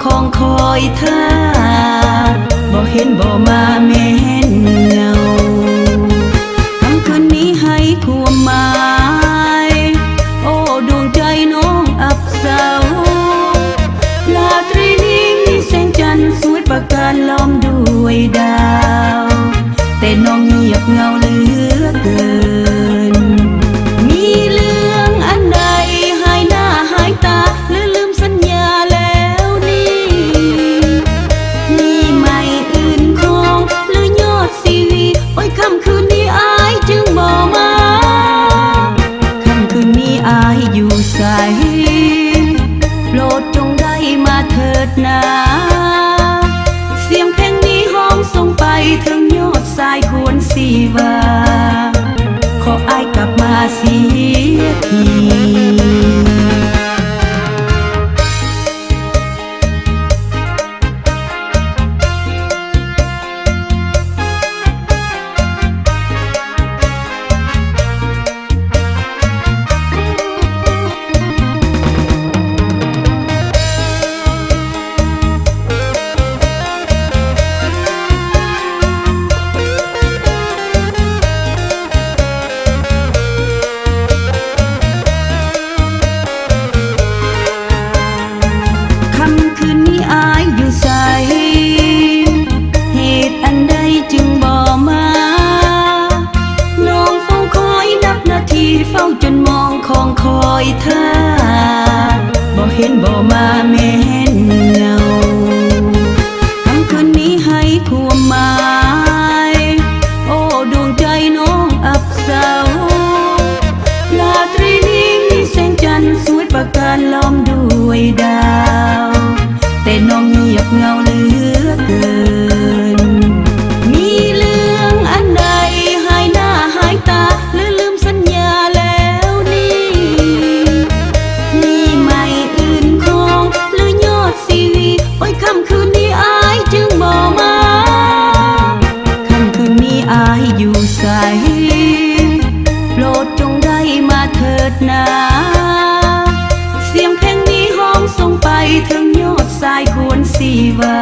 ของคอยท่าบ่เห็นบ่มาแม่นเงาทั้งคืนนี้ให้ความหมายโอ้ดวงใจน้องอับเศร้าลาตรีนี้มีแสงจันทร์สวยประการล้อมด้วยดาวแต่น้องเงียบเงาเหลือเกินมีเรื่องอันใดหายหน้าหายตาหรือลืมสัญญาแล้วนี่มีไม่อื่นคงหรือยอดซีวีโอ้ยค่ำคืนนี้อายจึงบ่มาค่ำคืนนี้อายอยู่ใสโปรดจงได้มาเถิดนาเสียงเพลงนี้ห้องส่งไปถึงยอดสายควรสีวาขออายกลับมาเสียทีเฝ้าจนมองของคอยท่าบ่เห็นบ่มาแม่นเงาทั้งคืนนี้ให้ความหมายโอ้ดวงใจน้องอับเศร้าลาตรีนี้มีแสงจันทร์สวยประการล้อมด้วยดาวแต่น้องเงียบเงาเหลือเกินมีเรื่องอันใดหายหน้าหายตาหรือลืมสัญญาแล้วนี่มีไม่อื่นคงหรือยอดซีวีโอ้ยค่ำคืนนี้อายจึงบ่มาค่ำคืนนี้อายอยู่ใสโปรดจงได้มาเถิดนาเสียงเพลงนี้ห้องส่งไปถึงยอดสายควรสีวา